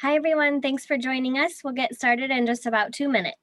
Hi, everyone. Thanks for joining us. We'll get started in just about 2 minutes.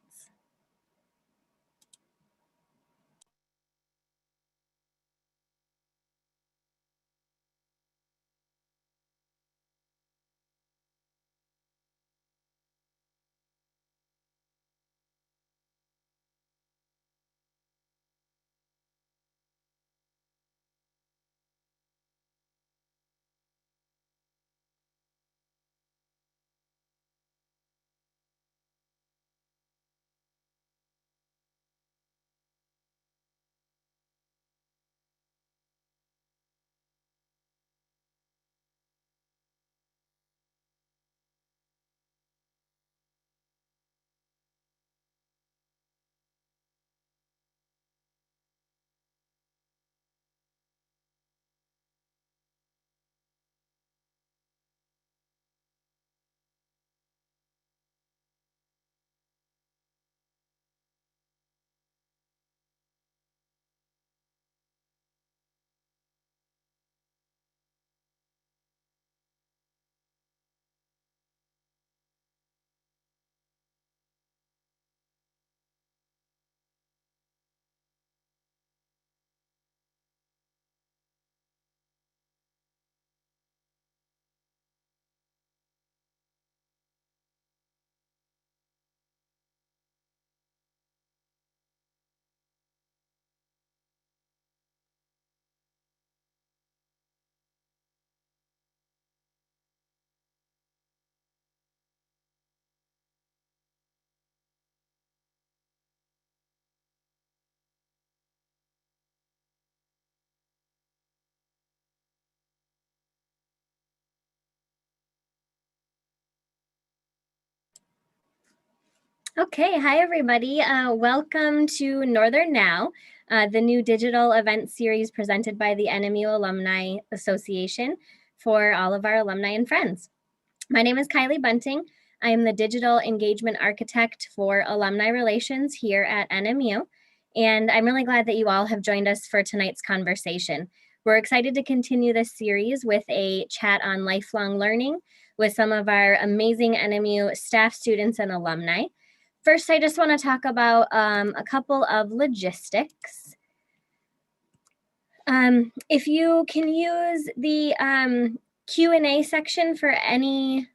Okay, hi everybody. Welcome to Northern Now, the new digital event series presented by the NMU Alumni Association for all of our alumni and friends. My name is Kylie Bunting. I am the digital engagement architect for alumni relations here at NMU, and I'm really glad that you all have joined us for tonight's conversation. We're excited to continue this series with a chat on lifelong learning with some of our amazing NMU staff, students, and alumni. First, I just want to talk about a couple of logistics. If you can use the Q&A section for any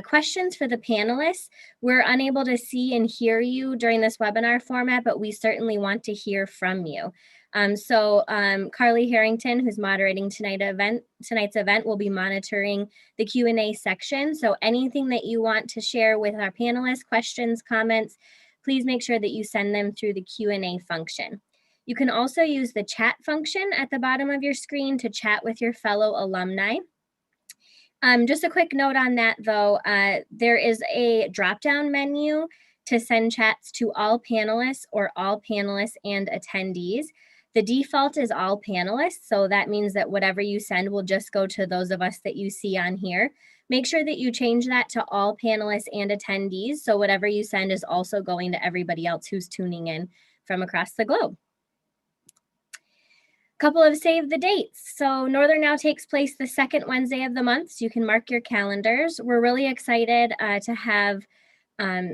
questions for the panelists, we're unable to see and hear you during this webinar format, but we certainly want to hear from you. Carly Harrington, who's moderating tonight's event, will be monitoring the Q&A section. So anything that you want to share with our panelists, questions, comments, please make sure that you send them through the Q&A function. You can also use the chat function at the bottom of your screen to chat with your fellow alumni. Just a quick note on that though, there is a drop-down menu to send chats to all panelists or all panelists and attendees. The default is all panelists, so that means that whatever you send will just go to those of us that you see on here. Make sure that you change that to all panelists and attendees, so whatever you send is also going to everybody else who's tuning in from across the globe. Couple of save the dates. So Northern Now takes place the second Wednesday of the month, so you can mark your calendars. We're really excited to have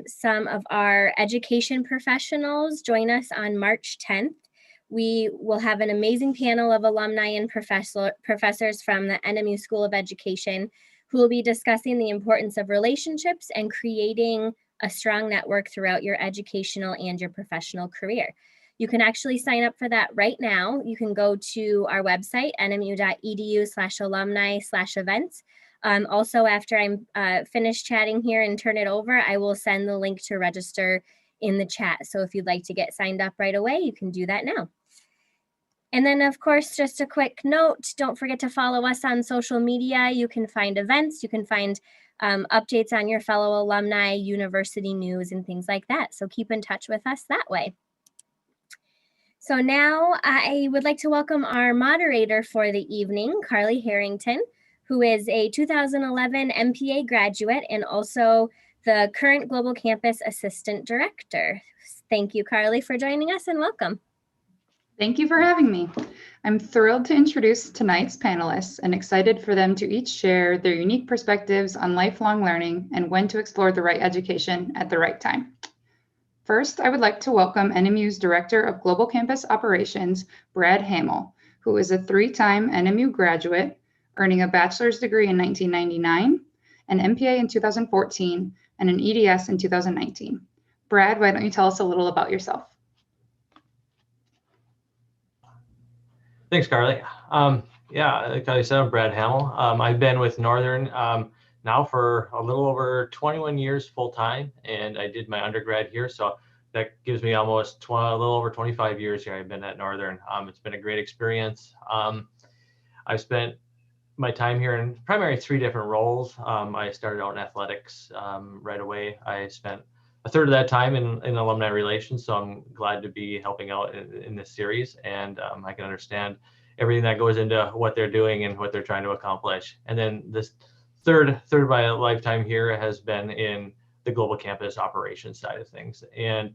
some of our education professionals join us on March 10th. We will have an amazing panel of alumni and professors from the NMU School of Education who will be discussing the importance of relationships and creating a strong network throughout your educational and your professional career. You can actually sign up for that right now. You can go to our website, nmu.edu/alumni/events. Also, after I'm finished chatting here and turn it over, I will send the link to register in the chat. So if you'd like to get signed up right away, you can do that now. And then, of course, just a quick note, don't forget to follow us on social media. You can find events, you can find updates on your fellow alumni, university news, and things like that. So keep in touch with us that way. So now I would like to welcome our moderator for the evening, Carly Harrington, who is a 2011 MPA graduate and also the current Global Campus Assistant Director. Thank you, Carly, for joining us and welcome. Thank you for having me. I'm thrilled to introduce tonight's panelists and excited for them to each share their unique perspectives on lifelong learning and when to explore the right education at the right time. First, I would like to welcome NMU's Director of Global Campus Operations, Brad Hamill, who is a 3-time NMU graduate, earning a bachelor's degree in 1999, an MPA in 2014, and an EDS in 2019. Brad, why don't you tell us a little about yourself? Thanks, Carly. Yeah, like I said, I'm Brad Hamill. I've been with Northern now for a little over 21 years full-time, and I did my undergrad here, so that gives me almost a little over 25 years here I've been at Northern. It's been a great experience. I've spent my time here in primarily 3 different roles. I started out in athletics right away. I spent a third of that time in alumni relations, so I'm glad to be helping out in this series, and I can understand everything that goes into what they're doing and what they're trying to accomplish. And then this third of my lifetime here has been in the global campus operations side of things, and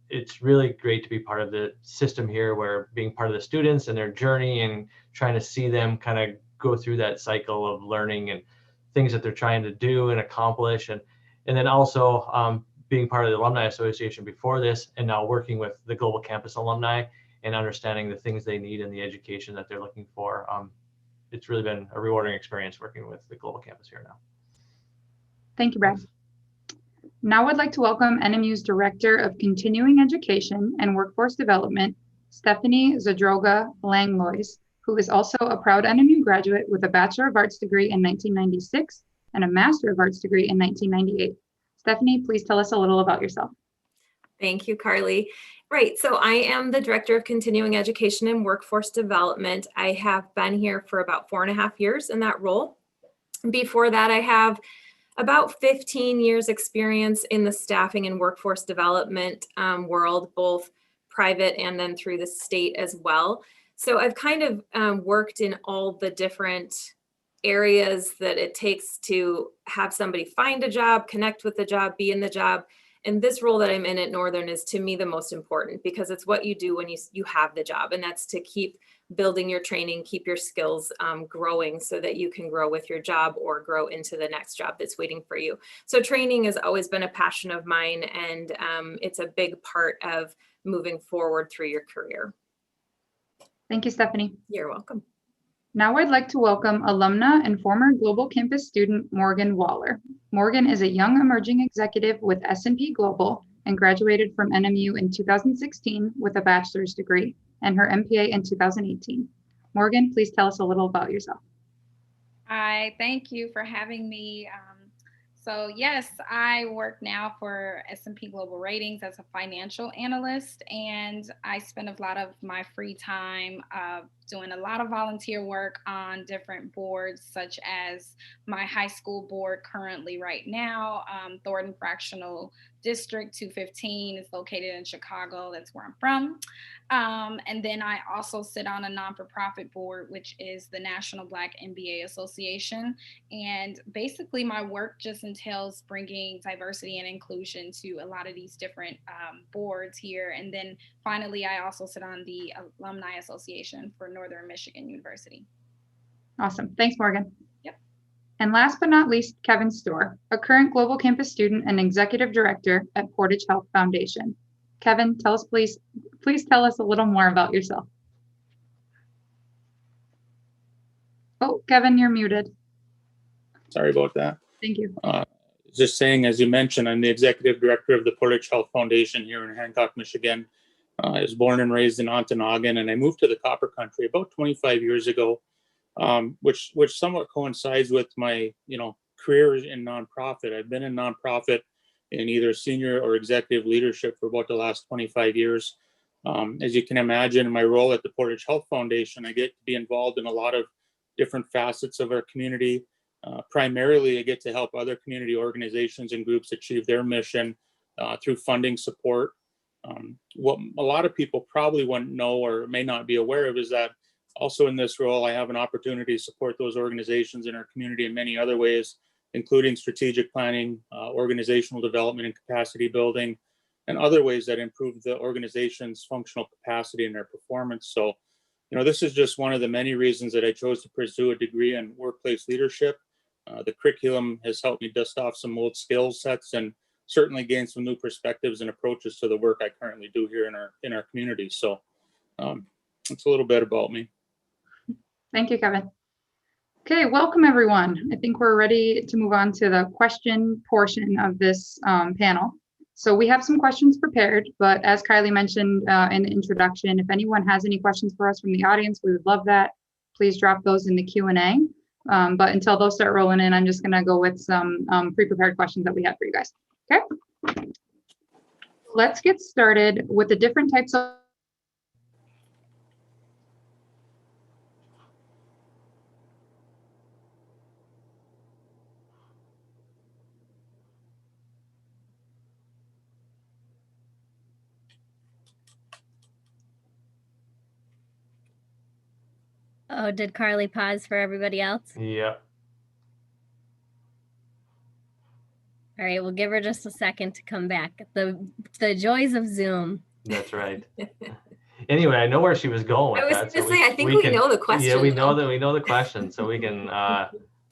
it's really great to be part of the system here, where being part of the students and their journey and trying to see them kind of go through that cycle of learning and things that they're trying to do and accomplish, and then also being part of the Alumni Association before this, and now working with the Global Campus alumni and understanding the things they need in the education that they're looking for. It's really been a rewarding experience working with the Global Campus here now. Thank you, Brad. Now I'd like to welcome NMU's Director of Continuing Education and Workforce Development, Stephanie Zadroga Langlois, who is also a proud NMU graduate with a Bachelor of Arts degree in 1996 and a Master of Arts degree in 1998. Stephanie, please tell us a little about yourself. Thank you, Carly. Right, so I am the Director of Continuing Education and Workforce Development. I have been here for about 4.5 years in that role. Before that, I have about 15 years experience in the staffing and workforce development world, both private and then through the state as well. So I've kind of worked in all the different areas that it takes to have somebody find a job, connect with the job, be in the job. And this role that I'm in at Northern is, to me, the most important, because it's what you do when you have the job, and that's to keep building your training, keep your skills growing so that you can grow with your job or grow into the next job that's waiting for you. So training has always been a passion of mine, and it's a big part of moving forward through your career. Thank you, Stephanie. You're welcome. Now I'd like to welcome alumna and former Global Campus student Morgan Waller. Morgan is a young emerging executive with S&P Global and graduated from NMU in 2016 with a bachelor's degree and her MPA in 2018. Morgan, please tell us a little about yourself. Hi, thank you for having me. So yes, I work now for S&P Global Ratings as a financial analyst, and I spend a lot of my free time doing a lot of volunteer work on different boards, such as my high school board currently right now, Thornton Fractional District 215 is located in Chicago. That's where I'm from. And then I also sit on a non-for-profit board, which is the National Black MBA Association. And basically my work just entails bringing diversity and inclusion to a lot of these different boards here. And then finally, I also sit on the Alumni Association for Northern Michigan University. Awesome. Thanks, Morgan. Yep. And last but not least, Kevin Storr, a current Global Campus student and Executive Director at Portage Health Foundation. Kevin, please tell us a little more about yourself. Oh, Kevin, you're muted. Sorry about that. Thank you. Just saying, as you mentioned, I'm the Executive Director of the Portage Health Foundation here in Hancock, Michigan. I was born and raised in Ontonagon, and I moved to the Copper Country about 25 years ago, which somewhat coincides with my career in nonprofit. I've been in nonprofit in either senior or executive leadership for about the last 25 years. As you can imagine, in my role at the Portage Health Foundation, I get to be involved in a lot of different facets of our community. Primarily, I get to help other community organizations and groups achieve their mission through funding support. What a lot of people probably wouldn't know or may not be aware of is that also in this role, I have an opportunity to support those organizations in our community in many other ways, including strategic planning, organizational development and capacity building, and other ways that improve the organization's functional capacity and their performance. So This is just one of the many reasons that I chose to pursue a degree in workplace leadership. The curriculum has helped me dust off some old skill sets and certainly gain some new perspectives and approaches to the work I currently do here in our community. So that's a little bit about me. Thank you, Kevin. Okay, welcome everyone. I think we're ready to move on to the question portion of this panel. So we have some questions prepared, but as Kylie mentioned in the introduction, if anyone has any questions for us from the audience, we would love that. Please drop those in the Q&A. But until those start rolling in, I'm just gonna go with some pre-prepared questions that we have for you guys. Okay, let's get started with the different types of Oh, did Carly pause for everybody else? Yeah. All right, we'll give her just a second to come back. The joys of Zoom. That's right. Anyway, I know where she was going with I was that. going to say, I think we know the question. Yeah, we know the question, so we can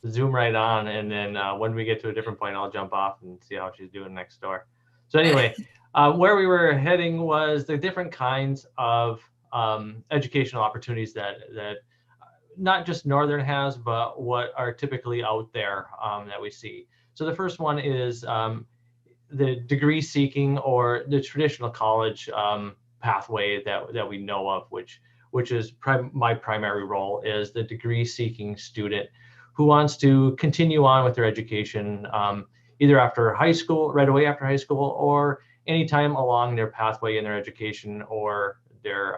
zoom right on, and then when we get to a different point, I'll jump off and see how she's doing next door. So anyway, where we were heading was the different kinds of educational opportunities that not just Northern has, but what are typically out there that we see. So the first one is the degree seeking or the traditional college pathway that we know of, which is my primary role, is the degree seeking student who wants to continue on with their education either after high school, right away after high school, or anytime along their pathway in their education or their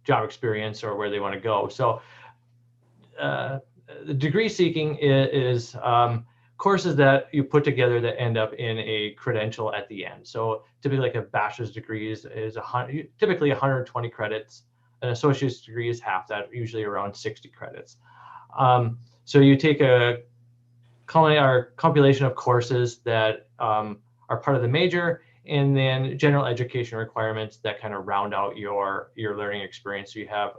job experience or where they want to go. So the degree seeking is courses that you put together that end up in a credential at the end. So typically like a bachelor's degree is typically 120 credits. An associate's degree is half that, usually around 60 credits. So you take a compilation of courses that are part of the major, and then general education requirements that kind of round out your learning experience. So you have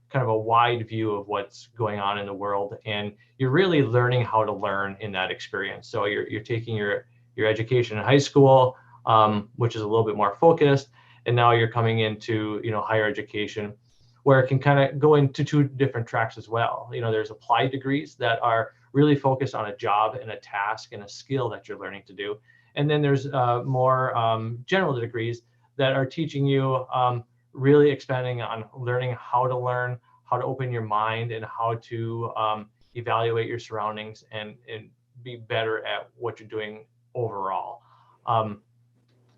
kind of a wide view of what's going on in the world, and you're really learning how to learn in that experience. So you're taking your education in high school, which is a little bit more focused, and now you're coming into higher education, where it can kind of go into two different tracks as well. There's applied degrees that are really focused on a job and a task and a skill that you're learning to do. And then there's more general degrees that are teaching you really expanding on learning how to learn, how to open your mind, and how to evaluate your surroundings and be better at what you're doing overall. And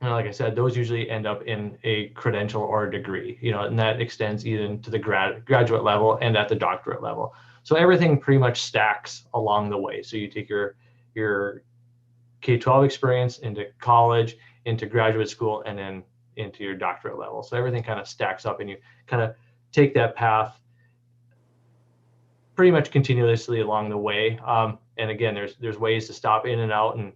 like I said, those usually end up in a credential or a degree, and that extends even to the graduate level and at the doctorate level. So everything pretty much stacks along the way. So you take your K-12 experience into college, into graduate school, and then into your doctorate level. So everything kind of stacks up, and you kind of take that path pretty much continuously along the way. And again, there's ways to stop in and out, and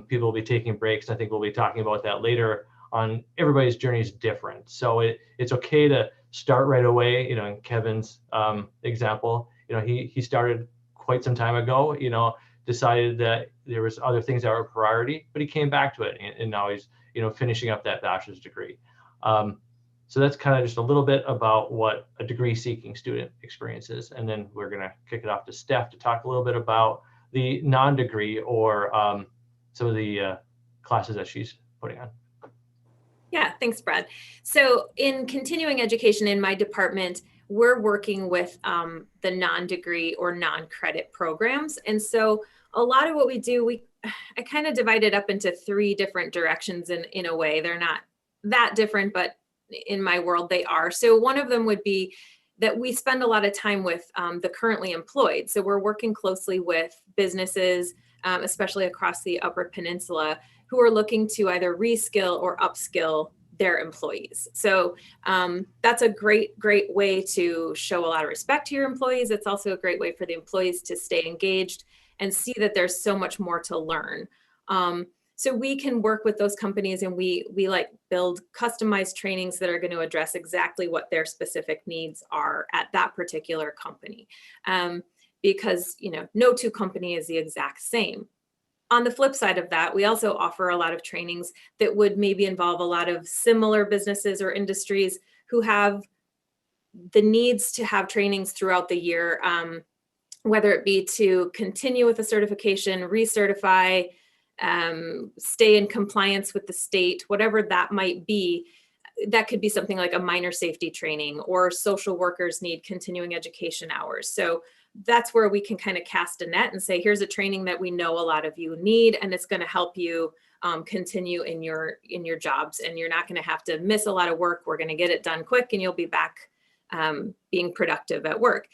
people will be taking breaks. I think we'll be talking about that later on. Everybody's journey is different. So it's okay to start right away. In Kevin's example, he started quite some time ago, decided that there was other things that were a priority, but he came back to it, and now he's finishing up that bachelor's degree. So that's kind of just a little bit about what a degree seeking student experiences. And then we're going to kick it off to Steph to talk a little bit about the non-degree or some of the classes that she's putting on. Yeah, thanks, Brad. So in continuing education in my department, we're working with the non-degree or non-credit programs. And so a lot of what we do, I kind of divide it up into three different directions in a way. They're not that different, but in my world they are. So one of them would be that we spend a lot of time with the currently employed. So we're working closely with businesses, especially across the Upper Peninsula, who are looking to either reskill or upskill their employees. So that's a great way to show a lot of respect to your employees. It's also a great way for the employees to stay engaged and see that there's so much more to learn. So we can work with those companies, and we like build customized trainings that are going to address exactly what their specific needs are at that particular company. Because, you know, no two company is the exact same. On the flip side of that, we also offer a lot of trainings that would maybe involve a lot of similar businesses or industries who have the needs to have trainings throughout the year, whether it be to continue with a certification, recertify, stay in compliance with the state, whatever that might be. That could be something like a minor safety training, or social workers need continuing education hours. So that's where we can kind of cast a net and say, here's a training that we know a lot of you need, and it's going to help you continue in your jobs, and you're not going to have to miss a lot of work. We're going to get it done quick, and you'll be back being productive at work.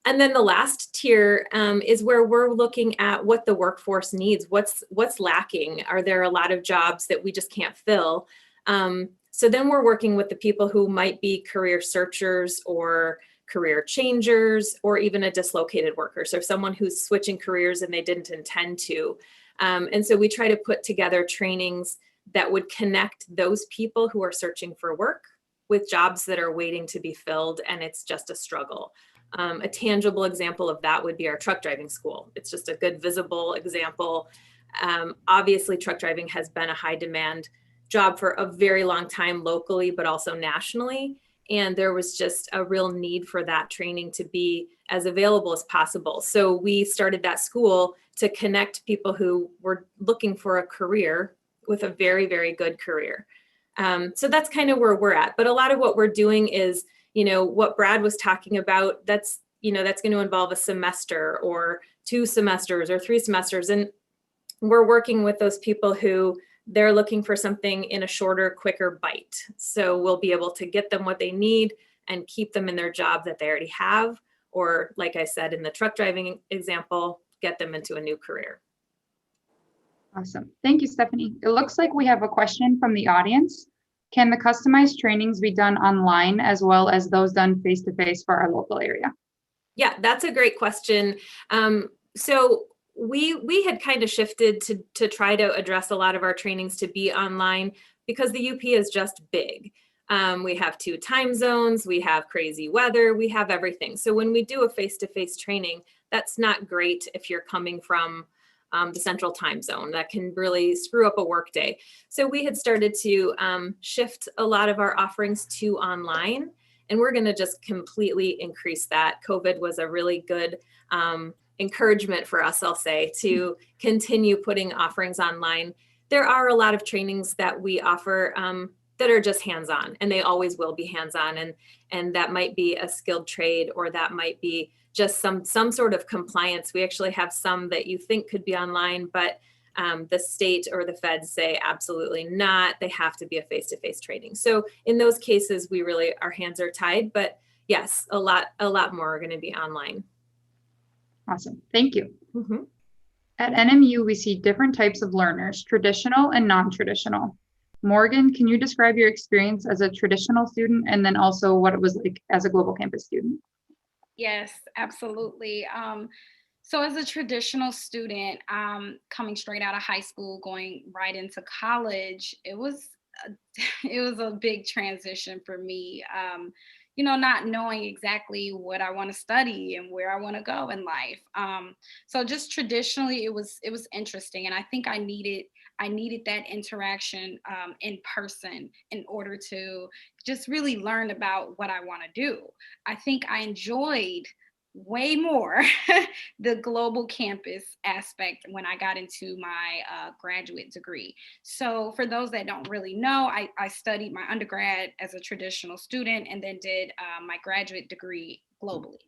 And then the last tier is where we're looking at what the workforce needs. What's lacking? Are there a lot of jobs that we just can't fill? So then we're working with the people who might be career searchers or career changers, or even a dislocated worker. So someone who's switching careers and they didn't intend to. And so we try to put together trainings that would connect those people who are searching for work with jobs that are waiting to be filled, and it's just a struggle. A tangible example of that would be our truck driving school. It's just a good visible example. Obviously, truck driving has been a high demand job for a very long time locally, but also nationally. And there was just a real need for that training to be as available as possible. So we started that school to connect people who were looking for a career with a very, very good career. So that's kind of where we're at. But a lot of what we're doing is, you know, what Brad was talking about, that's going to involve a semester or 2 semesters or 3 semesters. And we're working with those people who they're looking for something in a shorter, quicker bite. So we'll be able to get them what they need and keep them in their job that they already have. Or like I said, in the truck driving example, get them into a new career. Awesome. Thank you, Stephanie. It looks like we have a question from the audience. Can the customized trainings be done online as well as those done face-to-face for our local area? Yeah, that's a great question. So we had kind of shifted to try to address a lot of our trainings to be online because the UP is just big. We have 2 time zones, we have crazy weather, we have everything. So when we do a face-to-face training, that's not great if you're coming from the central time zone. That can really screw up a work day. So we had started to shift a lot of our offerings to online, and we're going to just completely increase that. COVID was a really good encouragement for us, I'll say, to continue putting offerings online. There are a lot of trainings that we offer that are just hands-on, and they always will be hands-on, and that might be a skilled trade, or that might be just some sort of compliance. We actually have some that you think could be online, but the state or the feds say absolutely not. They have to be a face-to-face training. So in those cases, we really, our hands are tied. But yes, a lot more are going to be online. Awesome. Thank you. Mm-hmm. At NMU, we see different types of learners, traditional and non-traditional. Morgan, can you describe your experience as a traditional student and then also what it was like as a global campus student? Yes, absolutely. So as a traditional student, coming straight out of high school, going right into college, it was a big transition for me. Not knowing exactly what I want to study and where I want to go in life. So just traditionally, it was interesting, and I think I needed that interaction in person in order to just really learn about what I want to do. I think I enjoyed way more the global campus aspect when I got into my graduate degree. So for those that don't really know, I studied my undergrad as a traditional student and then did my graduate degree globally.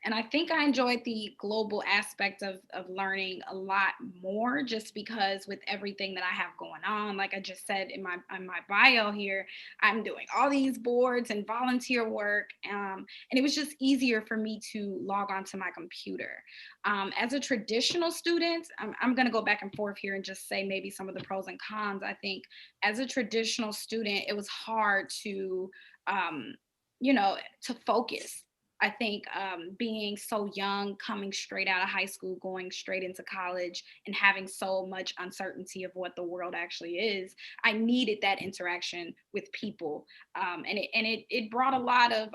And I think I enjoyed the global aspect of learning a lot more, just because with everything that I have going on, like I just said in my bio here, I'm doing all these boards and volunteer work. And it was just easier for me to log onto my computer. As a traditional student, I'm going to go back and forth here and just say maybe some of the pros and cons. I think as a traditional student, it was hard to, to focus. I think being so young, coming straight out of high school, going straight into college, and having so much uncertainty of what the world actually is, I needed that interaction with people, and it brought a lot of.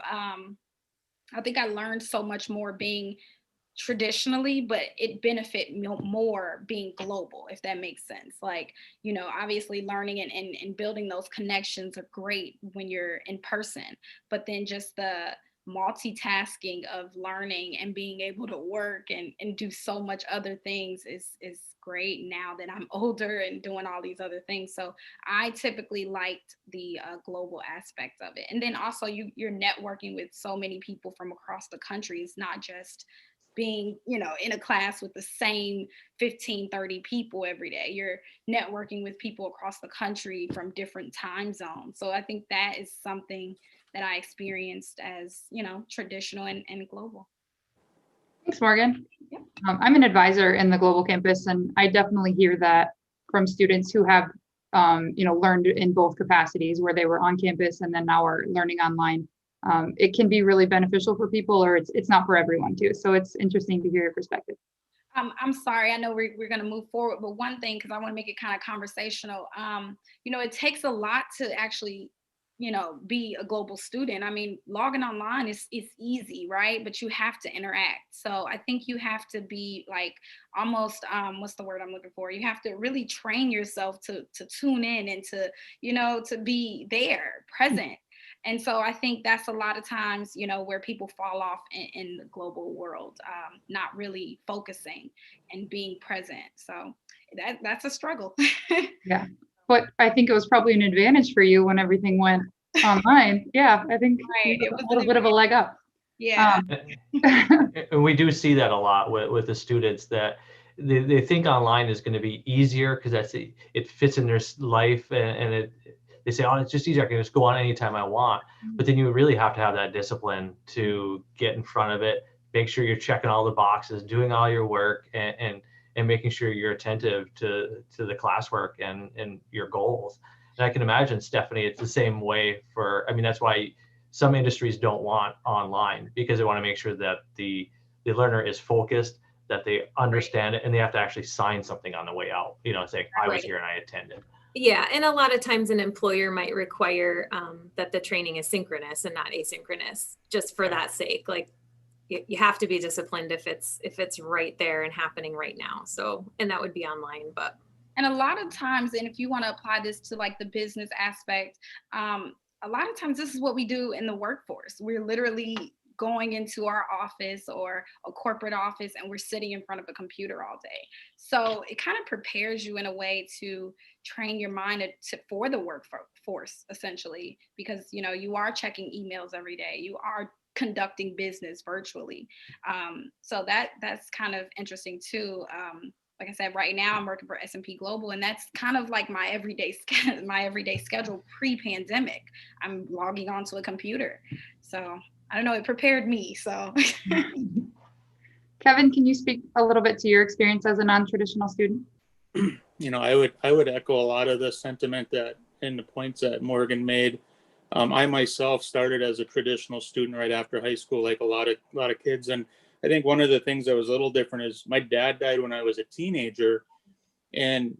I think I learned so much more being traditionally, but it benefit more being global, if that makes sense. Like, you know, obviously learning and building those connections are great when you're in person, but then just the multitasking of learning and being able to work and do so much other things is great now that I'm older and doing all these other things. So I typically liked the global aspect of it. And then also you're networking with so many people from across the country. It's not just being, you know, in a class with the same 15, 30 people every day. You're networking with people across the country from different time zones. So I think that is something that I experienced as, you know, traditional and global. Thanks, Morgan. Yep. I'm an advisor in the Global Campus, and I definitely hear that from students who have, learned in both capacities, where they were on campus and then now are learning online. It can be really beneficial for people, or it's not for everyone too. So it's interesting to hear your perspective. I'm sorry, I know we're going to move forward, but one thing, because I want to make it kind of conversational, it takes a lot to actually, be a global student. I mean, logging online is easy, right? But you have to interact. So I think you have to be like almost, what's the word I'm looking for? You have to really train yourself to tune in and to be there, present. And so I think that's a lot of times, where people fall off in the global world, not really focusing and being present. So that's a struggle. Yeah. But I think it was probably an advantage for you when everything went online. Yeah, I think Right. it was a little bit of a leg up. Yeah. And we do see that a lot with the students, that they think online is going to be easier because it fits in their life, and they say, oh, it's just easier. I can just go on anytime I want. But then you really have to have that discipline to get in front of it, make sure you're checking all the boxes, doing all your work, and making sure you're attentive to the classwork and your goals. And I can imagine, Stephanie, it's the same way that's why some industries don't want online, because they want to make sure that the learner is focused, that they understand it, and they have to actually sign something on the way out, saying, I was here and I attended. Yeah, and a lot of times an employer might require that the training is synchronous and not asynchronous, just for that sake. Like you have to be disciplined if it's right there and happening right now. So, and that would be online, but. And a lot of times, and if you want to apply this to like the business aspect, a lot of times this is what we do in the workforce. We're literally going into our office or a corporate office and we're sitting in front of a computer all day. So it kind of prepares you in a way to train your mind for the workforce, essentially, because, you are checking emails every day. You are conducting business virtually. So that's kind of interesting too. Like I said, right now I'm working for S&P Global, and that's kind of like my everyday schedule pre-pandemic. I'm logging onto a computer. So I don't know, it prepared me. So Kevin, can you speak a little bit to your experience as a non-traditional student? I would echo a lot of the sentiment and the points that Morgan made. I myself started as a traditional student right after high school, like a lot of kids. And I think one of the things that was a little different is my dad died when I was a teenager. And,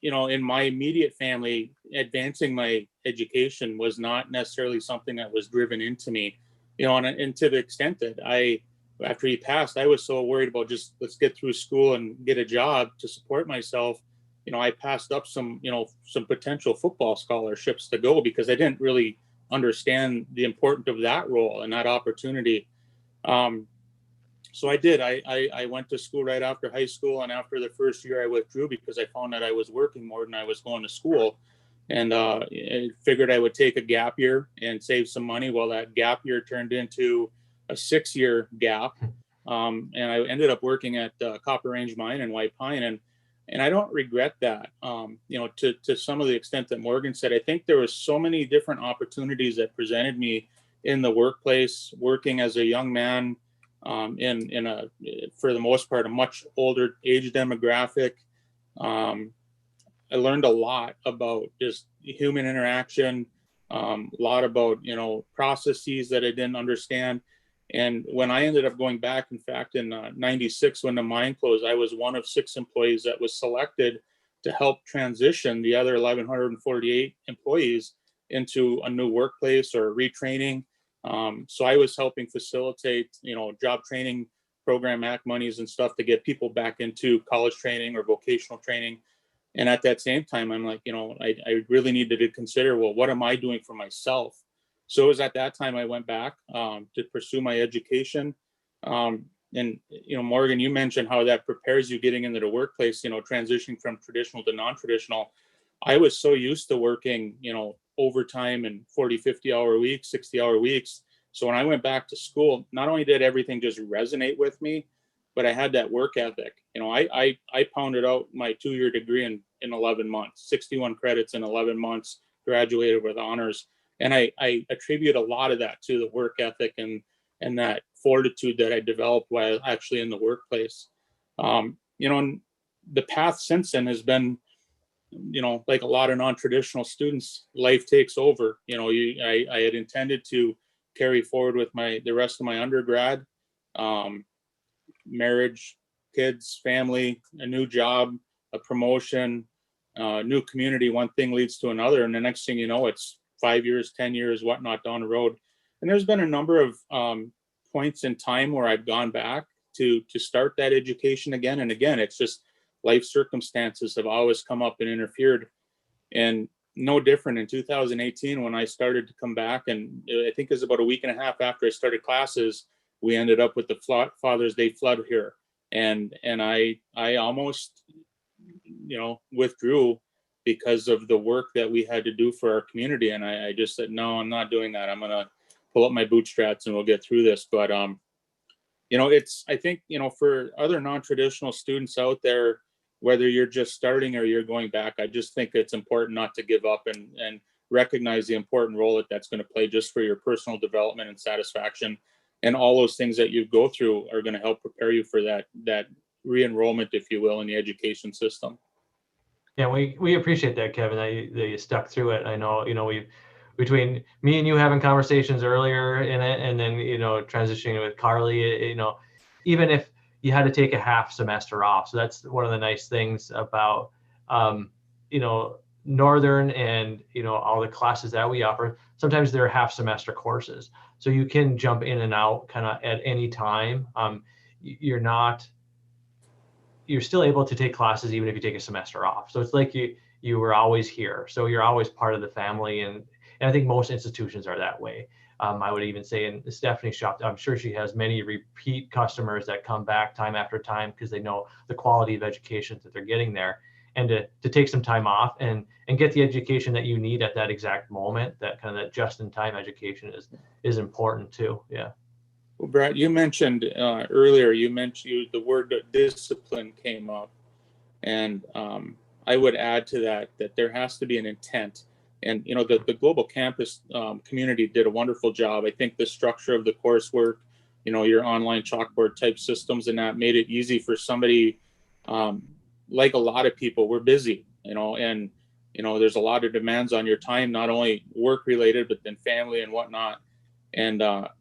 in my immediate family, advancing my education was not necessarily something that was driven into me, and to the extent that after he passed, I was so worried about just let's get through school and get a job to support myself. I passed up some potential football scholarships to go because I didn't really understand the importance of that role and that opportunity. So I did. I went to school right after high school, and after the first year I withdrew because I found that I was working more than I was going to school, and I figured I would take a gap year and save some money. Well, that gap year turned into a 6-year gap, and I ended up working at Copper Range Mine in White Pine, and I don't regret that. To some of the extent that Morgan said, I think there was so many different opportunities that presented me in the workplace, working as a young man, in a, for the most part, a much older age demographic. I learned a lot about just human interaction, a lot about, processes that I didn't understand. And when I ended up going back, in fact, in 96, when the mine closed, I was one of 6 employees that was selected to help transition the other 1,148 employees into a new workplace or retraining. So I was helping facilitate, job training program act monies and stuff to get people back into college training or vocational training. And at that same time, I'm like, I really needed to consider, well, what am I doing for myself? So it was at that time I went back to pursue my education. And, Morgan, you mentioned how that prepares you getting into the workplace, transitioning from traditional to non-traditional. I was so used to working, overtime and 40, 50-hour weeks, 60-hour weeks. So when I went back to school, not only did everything just resonate with me, but I had that work ethic. I pounded out my 2-year degree in 11 months, 61 credits in 11 months, graduated with honors. And I attribute a lot of that to the work ethic and that fortitude that I developed while actually in the workplace. And the path since then has been, like a lot of non-traditional students, life takes over. I had intended to carry forward with the rest of my undergrad, marriage, kids, family, a new job, a promotion, new community. One thing leads to another, and the next thing you know, it's 5 years, 10 years, whatnot down the road. And there's been a number of points in time where I've gone back to start that education again and again. It's just life circumstances have always come up and interfered. And no different in 2018 when I started to come back, and I think it was about a week and a half after I started classes, we ended up with the Father's Day flood here. And I almost, withdrew because of the work that we had to do for our community. And I just said, no, I'm not doing that. I'm going to pull up my bootstraps and we'll get through this. But, I think, for other non-traditional students out there, whether you're just starting or you're going back, I just think it's important not to give up and recognize the important role that's going to play just for your personal development and satisfaction. And all those things that you go through are going to help prepare you for that re-enrollment, if you will, in the education system. Yeah, we appreciate that, Kevin, that you stuck through it. I know, we've, between me and you having conversations earlier in it, and then, transitioning with Carly, even if you had to take a half semester off. So that's one of the nice things about, Northern and, all the classes that we offer. Sometimes they're half semester courses. So you can jump in and out kind of at any time. You're still able to take classes even if you take a semester off. So it's like you were always here. So you're always part of the family. And I think most institutions are that way. I would even say in Stephanie's shop, I'm sure she has many repeat customers that come back time after time because they know the quality of education that they're getting there. And to take some time off and get the education that you need at that exact moment, that kind of that just-in-time education is important too. Yeah. Well, Brad, you mentioned earlier, the word discipline came up. And I would add to that there has to be an intent. And, the Global Campus community did a wonderful job. I think the structure of the coursework, your online chalkboard type systems and that made it easy for somebody, like a lot of people, we're busy, and, there's a lot of demands on your time, not only work related, but then family and whatnot. And, but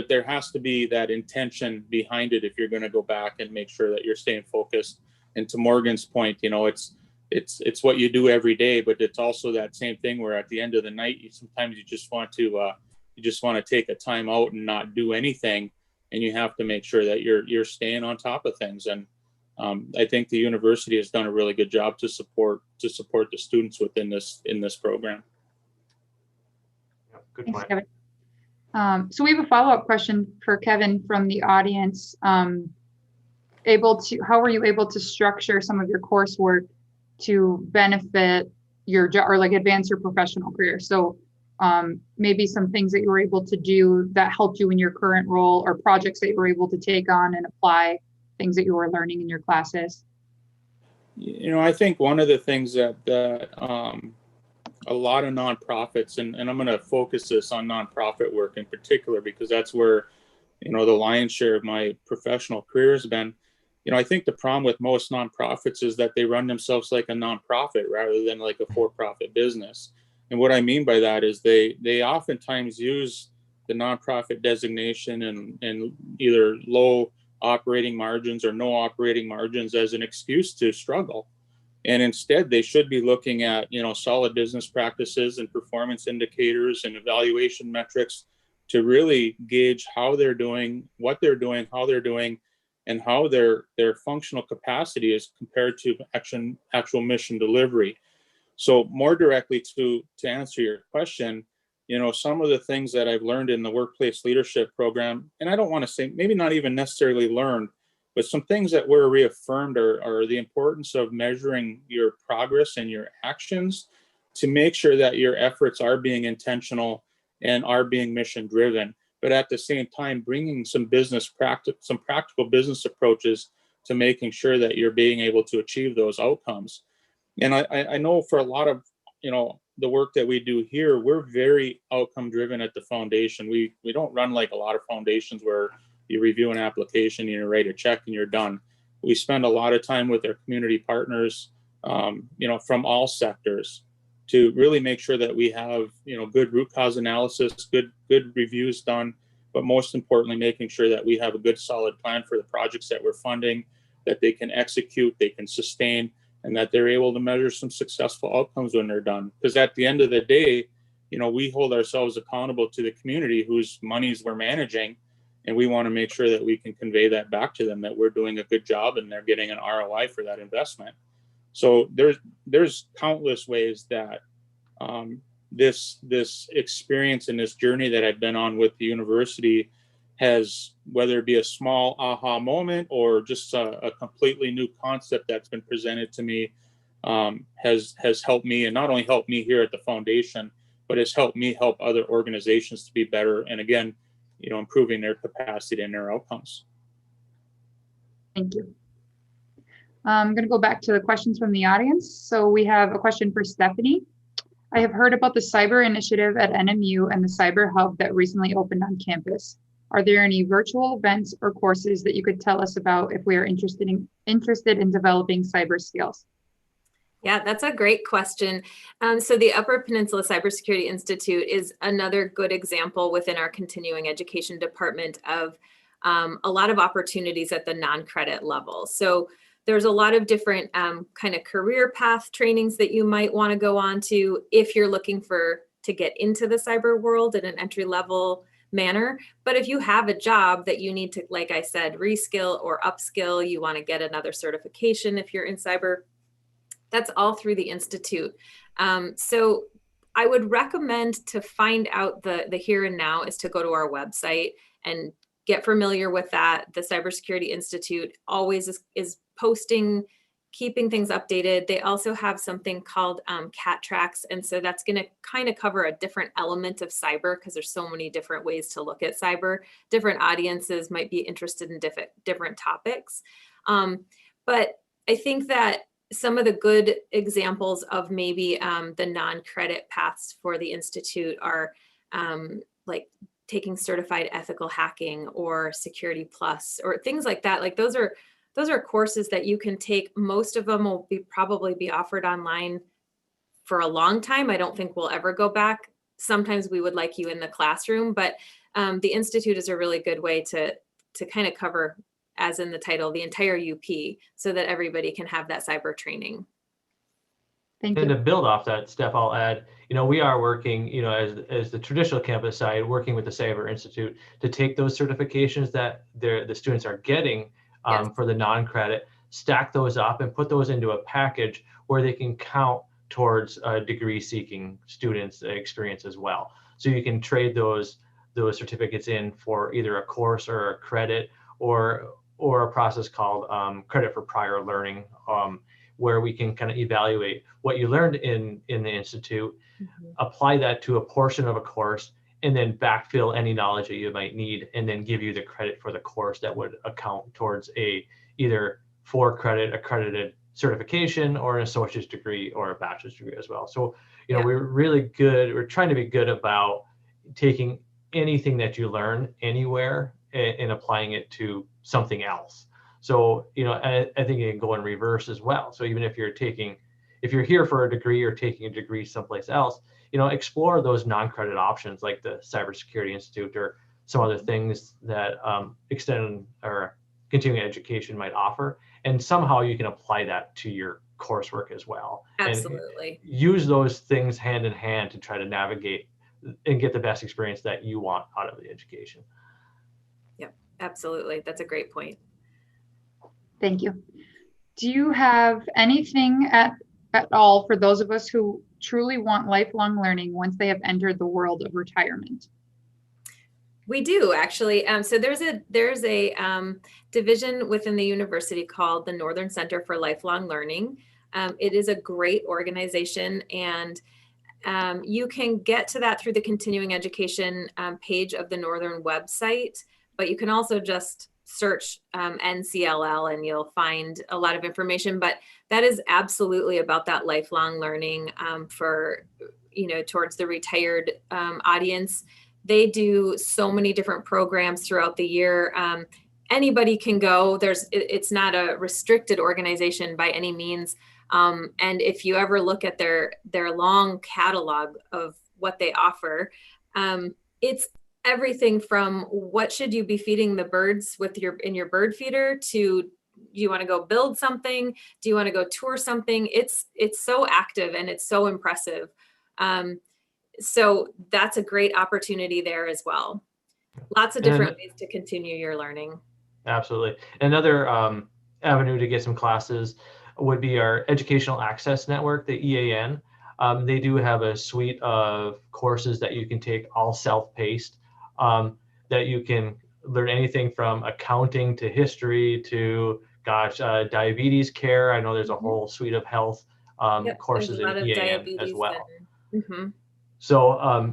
there has to be that intention behind it if you're going to go back and make sure that you're staying focused. And to Morgan's point, it's what you do every day, but it's also that same thing where at the end of the night, sometimes you just want to take a time out and not do anything, and you have to make sure that you're staying on top of things. And I think the university has done a really good job to support the students within this program. Yeah, good Thanks, point. Kevin. So we have a follow-up question for Kevin from the audience. How were you able to structure some of your coursework to benefit your job or like advance your professional career? So maybe some things that you were able to do that helped you in your current role, or projects that you were able to take on and apply, things that you were learning in your classes. I think one of the things that a lot of nonprofits, and I'm going to focus this on nonprofit work in particular, because that's where, the lion's share of my professional career has been. I think the problem with most nonprofits is that they run themselves like a nonprofit rather than like a for-profit business. And what I mean by that is they oftentimes use the nonprofit designation and either low operating margins or no operating margins as an excuse to struggle. And instead, they should be looking at, solid business practices and performance indicators and evaluation metrics to really gauge how they're doing, what they're doing, how they're doing, and how their functional capacity is compared to actual mission delivery. So more directly to answer your question, some of the things that I've learned in the workplace leadership program, and I don't want to say maybe not even necessarily learned, but some things that were reaffirmed are the importance of measuring your progress and your actions to make sure that your efforts are being intentional and are being mission driven, but at the same time, bringing some practical business approaches to making sure that you're being able to achieve those outcomes. And I know for a lot of, the work that we do here, we're very outcome driven at the foundation. We don't run like a lot of foundations where you review an application, you write a check and you're done. We spend a lot of time with our community partners, from all sectors to really make sure that we have, good root cause analysis, good reviews done, but most importantly, making sure that we have a good solid plan for the projects that we're funding, that they can execute, they can sustain, and that they're able to measure some successful outcomes when they're done. Because at the end of the day, we hold ourselves accountable to the community whose monies we're managing, and we want to make sure that we can convey that back to them, that we're doing a good job and they're getting an ROI for that investment. So there's countless ways that this experience and this journey that I've been on with the university has, whether it be a small aha moment or just a completely new concept that's been presented to me, has helped me, and not only helped me here at the foundation, but has helped me help other organizations to be better. And again, improving their capacity and their outcomes. Thank you. I'm going to go back to the questions from the audience. So we have a question for Stephanie. I have heard about the cyber initiative at NMU and the cyber hub that recently opened on campus. Are there any virtual events or courses that you could tell us about if we are interested in developing cyber skills? Yeah, that's a great question. So the Upper Peninsula Cybersecurity Institute is another good example within our continuing education department of a lot of opportunities at the non-credit level. So there's a lot of different kind of career path trainings that you might want to go on to if you're looking to get into the cyber world in an entry level manner. But if you have a job that you need to, like I said, reskill or upskill, you want to get another certification if you're in cyber, that's all through the Institute. So I would recommend to find out the here and now is to go to our website and get familiar with that. The Cybersecurity Institute always is posting, keeping things updated. They also have something called CAT Tracks. And so that's going to kind of cover a different element of cyber because there's so many different ways to look at cyber. Different audiences might be interested in different topics. But I think that some of the good examples of maybe the non-credit paths for the Institute are like taking certified ethical hacking or Security Plus or things like that. Like those are courses that you can take. Most of them will probably be offered online for a long time. I don't think we'll ever go back. Sometimes we would like you in the classroom, but the Institute is a really good way to kind of cover, as in the title, the entire UP so that everybody can have that cyber training. Thank And you. to build off that, Steph, I'll add, we are working, as the traditional campus side, working with the Cyber Institute to take those certifications that the students are getting Yes. for the non-credit, stack those up and put those into a package where they can count towards degree seeking students' experience as well. So you can trade those certificates in for either a course or a credit or a process called credit for prior learning, where we can kind of evaluate what you learned in the Institute, apply that to a portion of a course, and then backfill any knowledge that you might need, and then give you the credit for the course that would account towards either 4-credit accredited certification or an associate's degree or a bachelor's degree as well. So, we're really good. We're trying to be good about taking anything that you learn anywhere and applying it to something else. So, I think it can go in reverse as well. So even if if you're here for a degree or taking a degree someplace else, explore those non-credit options like the Cybersecurity Institute or some other things that extended or continuing education might offer. And somehow you can apply that to your coursework as well. Absolutely. And use those things hand in hand to try to navigate and get the best experience that you want out of the education. Yep, absolutely. That's a great point. Thank you. Do you have anything at all for those of us who truly want lifelong learning once they have entered the world of retirement? We do actually. So there's a division within the university called the Northern Center for Lifelong Learning. It is a great organization, and you can get to that through the continuing education page of the Northern website, but you can also just search NCLL and you'll find a lot of information. But that is absolutely about that lifelong learning for, towards the retired audience. They do so many different programs throughout the year. Anybody can go. It's not a restricted organization by any means. And if you ever look at their long catalog of what they offer, it's everything from what should you be feeding the birds in your bird feeder to, do you want to go build something? Do you want to go tour something? It's so active and it's so impressive. So that's a great opportunity there as well. Lots of different ways to continue your learning. Absolutely. Another avenue to get some classes would be our Educational Access Network, the EAN. They do have a suite of courses that you can take, all self-paced, that you can learn anything from accounting to history to, diabetes care. I know there's a whole suite of health courses in EAN as well. So,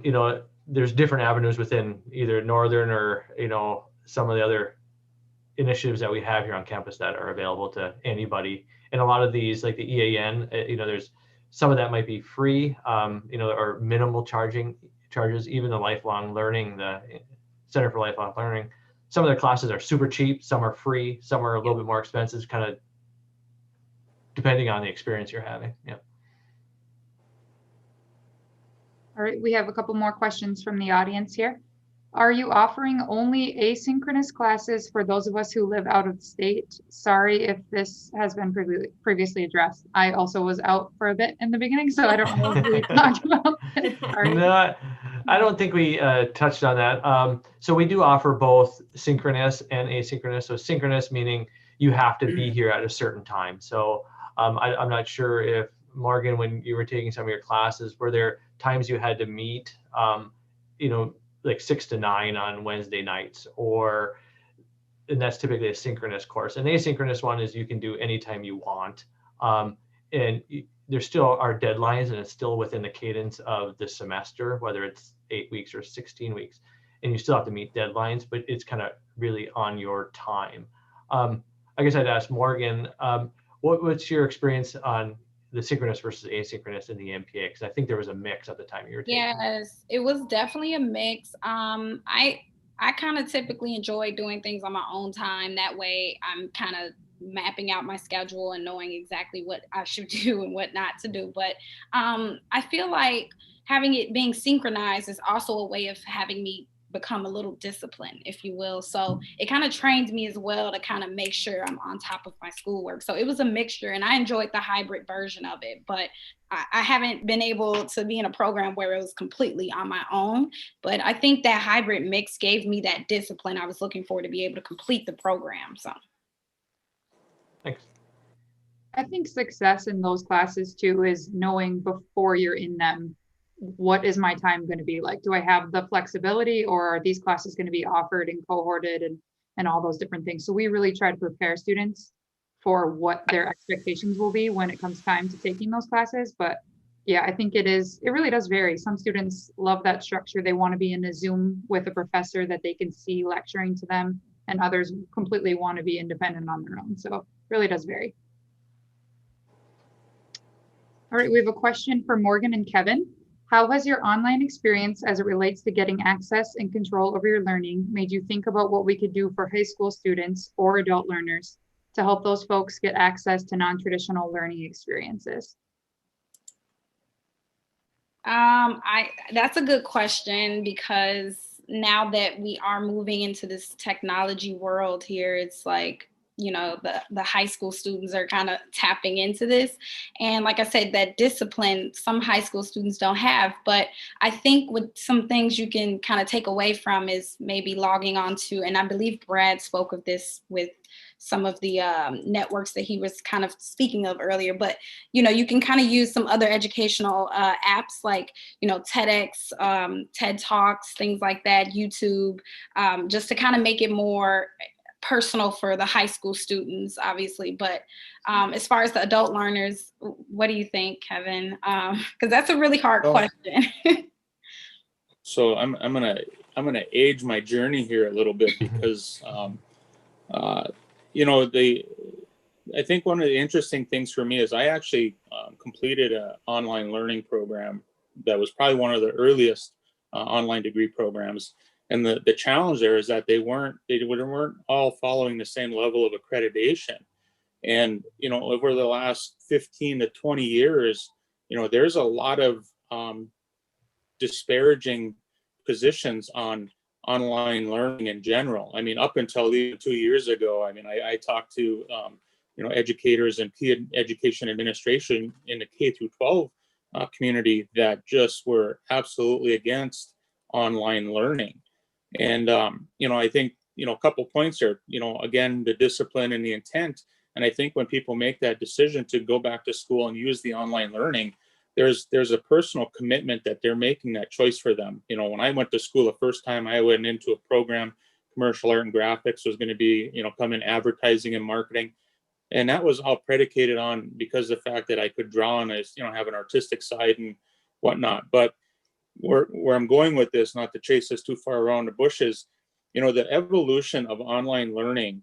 there's different avenues within either Northern or, some of the other initiatives that we have here on campus that are available to anybody. And a lot of these, like the EAN, there's some of that might be free, or minimal charges, even the lifelong learning, the Center for Lifelong Learning. Some of their classes are super cheap, some are free, some are a little bit more expensive, kind of depending on the experience you're having. Yeah. All right, we have a couple more questions from the audience here. Are you offering only asynchronous classes for those of us who live out of state? Sorry if this has been previously addressed. I also was out for a bit in the beginning, so I don't know if we talked about it. No, I don't think we touched on that. So we do offer both synchronous and asynchronous. So synchronous meaning you have to be here at a certain time. So I'm not sure if, Morgan, when you were taking some of your classes, were there times you had to meet, like 6 to 9 on Wednesday nights, and that's typically a synchronous course. An asynchronous one is you can do anytime you want. And there still are deadlines, and it's still within the cadence of the semester, whether it's 8 weeks or 16 weeks, and you still have to meet deadlines, but it's kind of really on your time. I guess I'd ask Morgan, what's your experience on the synchronous versus asynchronous in the MPA? Because I think there was a mix at the time you were taking. Yes, it was definitely a mix. I kind of typically enjoy doing things on my own time. That way I'm kind of mapping out my schedule and knowing exactly what I should do and what not to do. But I feel like having it being synchronized is also a way of having me become a little disciplined, if you will. So it kind of trained me as well to kind of make sure I'm on top of my schoolwork. So it was a mixture, and I enjoyed the hybrid version of it, but I haven't been able to be in a program where it was completely on my own. But I think that hybrid mix gave me that discipline I was looking for to be able to complete the program. So thanks. I think success in those classes too is knowing before you're in them, what is my time going to be like? Do I have the flexibility, or are these classes going to be offered and cohorted and all those different things? So we really try to prepare students for what their expectations will be when it comes time to taking those classes. But yeah, I think it really does vary. Some students love that structure. They want to be in a Zoom with a professor that they can see lecturing to them, and others completely want to be independent on their own. So it really does vary. All right, we have a question for Morgan and Kevin. How has your online experience as it relates to getting access and control over your learning made you think about what we could do for high school students or adult learners to help those folks get access to non-traditional learning experiences? That's a good question, because now that we are moving into this technology world here, it's like, the high school students are kind of tapping into this. And like I said, that discipline, some high school students don't have. But I think with some things you can kind of take away from is maybe logging on to, and I believe Brad spoke of this with some of the networks that he was kind of speaking of earlier, but you can kind of use some other educational apps like TEDx, TED Talks, things like that, YouTube, just to kind of make it more personal for the high school students, obviously. But as far as the adult learners, what do you think, Kevin? Because that's a really hard question. So I'm gonna age my journey here a little bit, because I think one of the interesting things for me is I actually completed an online learning program that was probably one of the earliest online degree programs. And the challenge there is that they weren't all following the same level of accreditation. And, over the last 15 to 20 years, there's a lot of disparaging positions on online learning in general. I mean, up until even 2 years ago, I talked to, educators and education administration in the K through 12 community that just were absolutely against online learning. And, I think, a couple points here, again, the discipline and the intent. And I think when people make that decision to go back to school and use the online learning, there's a personal commitment that they're making that choice for them. When I went to school the first time, I went into a program, commercial art and graphics was going to be, come in advertising and marketing. And that was all predicated on because of the fact that I could draw and I, have an artistic side and whatnot. But where I'm going with this, not to chase this too far around the bushes, the evolution of online learning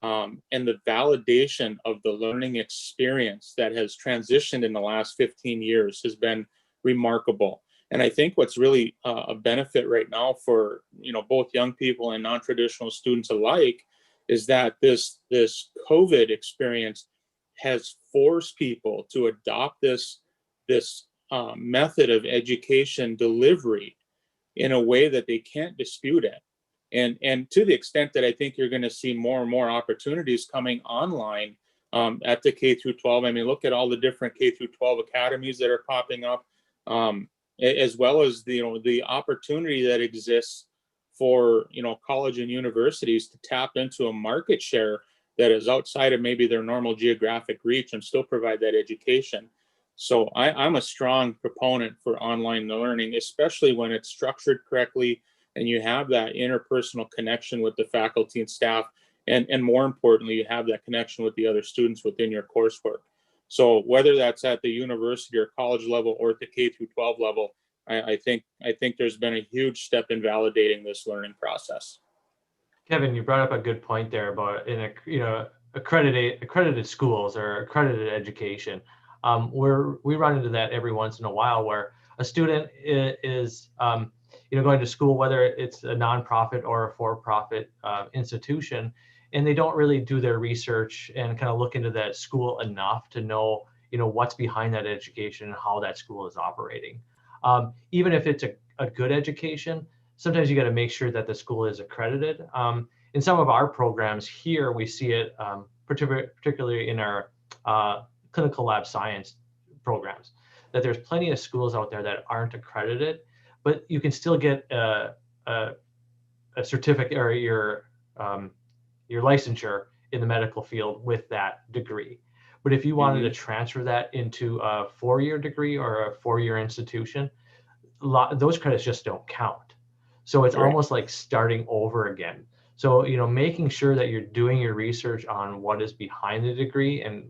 and the validation of the learning experience that has transitioned in the last 15 years has been remarkable. And I think what's really a benefit right now for, both young people and non-traditional students alike is that this COVID experience has forced people to adopt this method of education delivery in a way that they can't dispute it. And to the extent that I think you're going to see more and more opportunities coming online at the K through 12. I mean, look at all the different K through 12 academies that are popping up, as well as the opportunity that exists for college and universities to tap into a market share that is outside of maybe their normal geographic reach and still provide that education. So I'm a strong proponent for online learning, especially when it's structured correctly and you have that interpersonal connection with the faculty and staff. And more importantly, you have that connection with the other students within your coursework. So whether that's at the university or college level or at the K through 12 level, I think there's been a huge step in validating this learning process. Kevin, you brought up a good point there about accredited schools or accredited education. We run into that every once in a while where a student is going to school, whether it's a nonprofit or a for-profit institution, and they don't really do their research and kind of look into that school enough to know what's behind that education and how that school is operating. Even if it's a good education, sometimes you got to make sure that the school is accredited. In some of our programs here, we see it particularly in our clinical lab science programs, that there's plenty of schools out there that aren't accredited, but you can still get a certificate or your licensure in the medical field with that degree. But if you wanted to transfer that into a 4-year degree or a 4-year institution, those credits just don't count. So it's almost like starting over again. So, making sure that you're doing your research on what is behind the degree and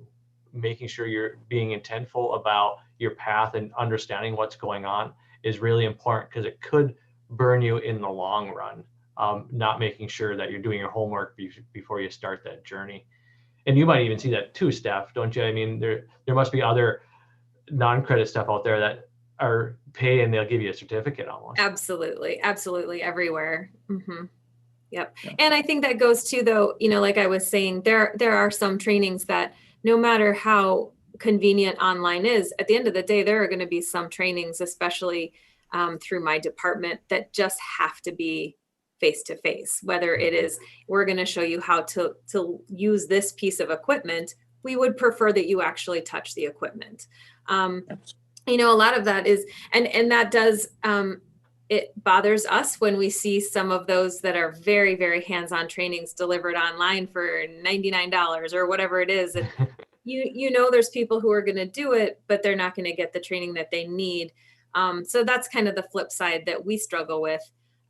making sure you're being intentful about your path and understanding what's going on is really important, because it could burn you in the long run, not making sure that you're doing your homework before you start that journey. And you might even see that too, Steph, don't you? I mean, there must be other non-credit stuff out there that are pay and they'll give you a certificate almost. Absolutely everywhere. Mm-hmm. Yep. Yeah. And I think that goes to, though, like I was saying, there are some trainings that no matter how convenient online is, at the end of the day, there are going to be some trainings, especially through my department, that just have to be face to face. Whether it is, we're going to show you how to use this piece of equipment, we would prefer that you actually touch the equipment. You know, a lot of that is, and that does, it bothers us when we see some of those that are very, very hands-on trainings delivered online for $99 or whatever it is. And you know, there's people who are going to do it, but they're not going to get the training that they need. So that's kind of the flip side that we struggle with.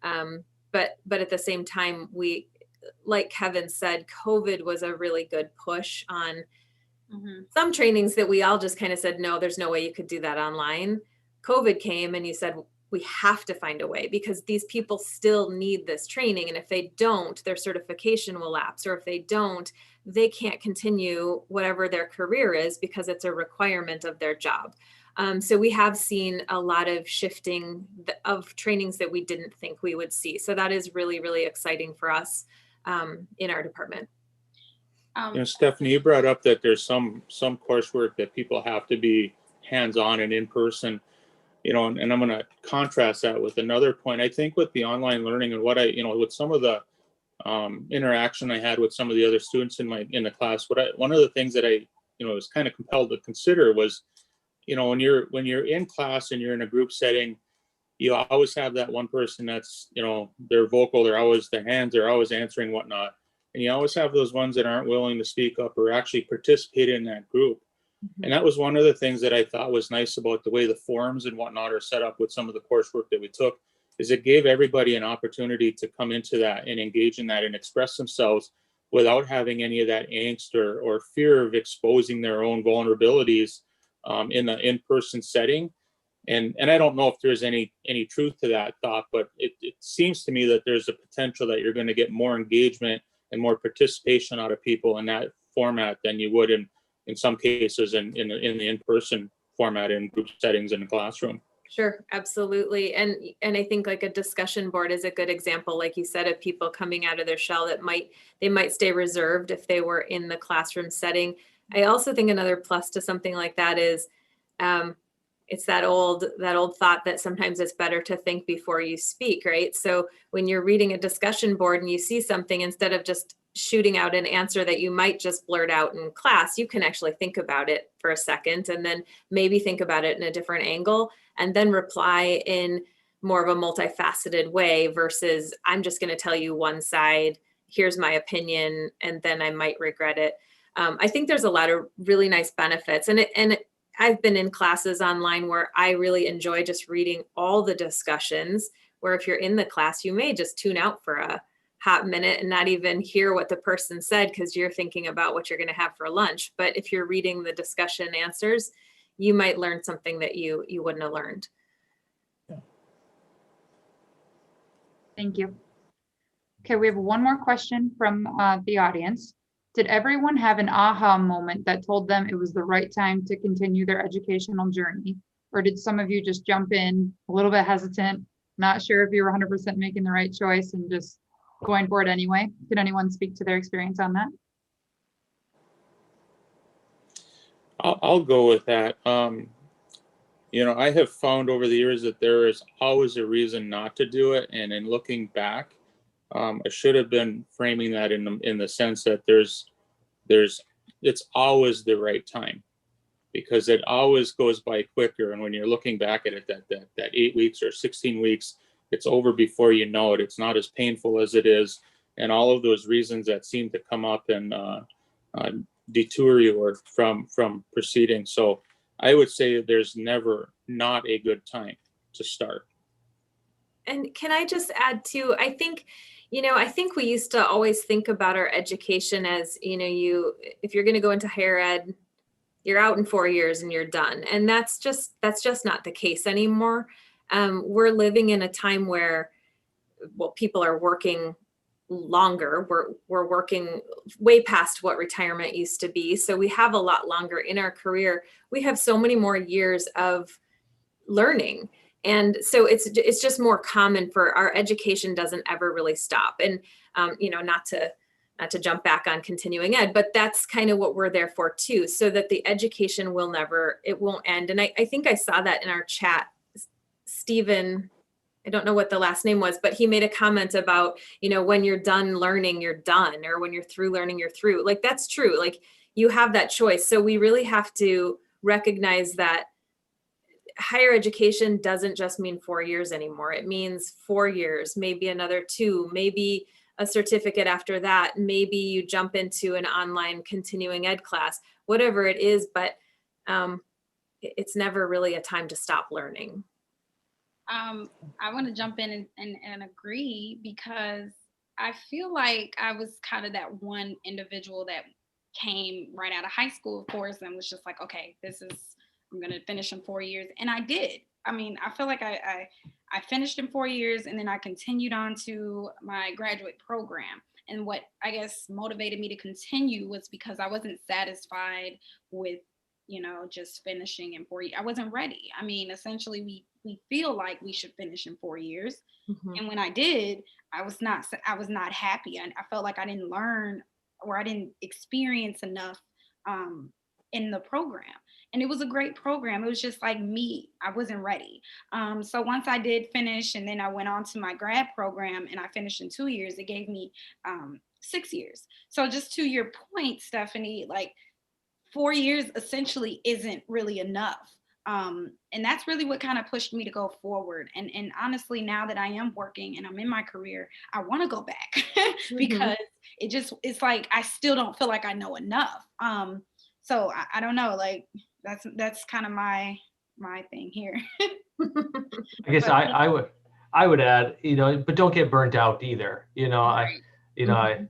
But at the same time, we, like Kevin said, COVID was a really good push on some trainings that we all just kind of said, no, there's no way you could do that online. COVID came and you said, we have to find a way, because these people still need this training. And if they don't, their certification will lapse, or if they don't, they can't continue whatever their career is, because it's a requirement of their job. So we have seen a lot of shifting of trainings that we didn't think we would see. So that is really, really exciting for us in our department. You know, Stephanie, you brought up that there's some coursework that people have to be hands-on and in person, you know, and I'm going to contrast that with another point. I think with the online learning and what I, you know, with some of the interaction I had with some of the other students in the class, one of the things that I, you know, was kind of compelled to consider was, you know, when you're in class and you're in a group setting, you always have that one person that's, you know, they're vocal, they're always, their hands are always answering whatnot. And you always have those ones that aren't willing to speak up or actually participate in that group. And that was one of the things that I thought was nice about the way the forums and whatnot are set up with some of the coursework that we took, is it gave everybody an opportunity to come into that and engage in that and express themselves without having any of that angst or fear of exposing their own vulnerabilities in the in-person setting. And I don't know if there's any truth to that thought, but it seems to me that there's a potential that you're going to get more engagement and more participation out of people in that format than you would in some cases in the in-person format in group settings in the classroom. Sure, absolutely. And I think like a discussion board is a good example, like you said, of people coming out of their shell that they might stay reserved if they were in the classroom setting. I also think another plus to something like that is it's that old thought that sometimes it's better to think before you speak, right? So when you're reading a discussion board and you see something, instead of just shooting out an answer that you might just blurt out in class, you can actually think about it for a second and then maybe think about it in a different angle and then reply in more of a multifaceted way versus I'm just going to tell you one side, here's my opinion, and then I might regret it. I think there's a lot of really nice benefits. And I've been in classes online where I really enjoy just reading all the discussions, where if you're in the class, you may just tune out for a hot minute and not even hear what the person said because you're thinking about what you're going to have for lunch. But if you're reading the discussion answers, you might learn something that you wouldn't have learned. Thank you. Okay, we have one more question from the audience. Did everyone have an aha moment that told them it was the right time to continue their educational journey? Or did some of you just jump in a little bit hesitant, not sure if you were 100% making the right choice and just going for it anyway? Did anyone speak to their experience on that? I'll go with that. You know, I have found over the years that there is always a reason not to do it. And in looking back, I should have been framing that in the sense that it's always the right time, because it always goes by quicker. And when you're looking back at it, that 8 weeks or 16 weeks, it's over before you know it. It's not as painful as it is. And all of those reasons that seem to come up and detour you or from proceeding. So I would say there's never not a good time to start. And can I just add too, I think we used to always think about our education as, if you're going to go into higher ed, you're out in 4 years and you're done. And that's just not the case anymore. We're living in a time where, people are working longer. We're working way past what retirement used to be. So we have a lot longer in our career. We have so many more years of learning. And so it's just more common for our education doesn't ever really stop. And, not to not to jump back on continuing ed, but that's kind of what we're there for too, so that the education will never, it won't end. And I think I saw that in our chat. Stephen, I don't know what the last name was, but he made a comment about, when you're done learning, you're done, or when you're through learning, you're through. Like, that's true. Like, you have that choice. So we really have to recognize that higher education doesn't just mean 4 years anymore. It means 4 years, maybe another 2, maybe a certificate after that. Maybe you jump into an online continuing ed class, whatever it is, but it's never really a time to stop learning. I want to jump in and agree, because I feel like I was kind of that one individual that came right out of high school, of course, and was just like, okay, I'm going to finish in 4 years. And I did. I mean, I feel like I finished in 4 years, and then I continued on to my graduate program. And what I guess motivated me to continue was because I wasn't satisfied with, just finishing in 4 years. I wasn't ready. I mean, essentially, we feel like we should finish in 4 years. Mm-hmm. And when I did, I was not happy. I felt like I didn't learn, or I didn't experience enough in the program. And it was a great program. It was just like me. I wasn't ready. So once I did finish, and then I went on to my grad program, and I finished in 2 years, it gave me 6 years. So just to your point, Stephanie, like 4 years essentially isn't really enough. And that's really what kind of pushed me to go forward. And honestly, now that I am working and I'm in my career, I want to go back because it's like, I still don't feel like I know enough. So I don't know, like that's kind of my thing here. I guess I would add, but don't get burnt out either. Right.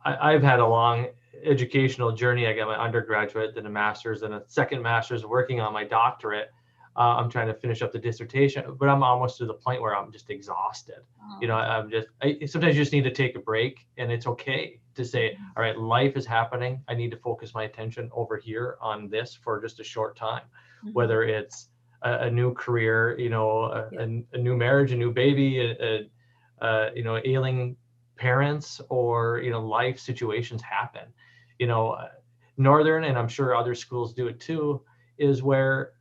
I've had a long educational journey. I got my undergraduate, then a master's, and a second master's, working on my doctorate. I'm trying to finish up the dissertation, but I'm almost to the point where I'm just exhausted. Sometimes you just need to take a break, and it's okay to say, all right, life is happening. I need to focus my attention over here on this for just a short time, whether it's a new career, a new marriage, a new baby, ailing parents, or, life situations happen. Northern, and I'm sure other schools do it too, is where,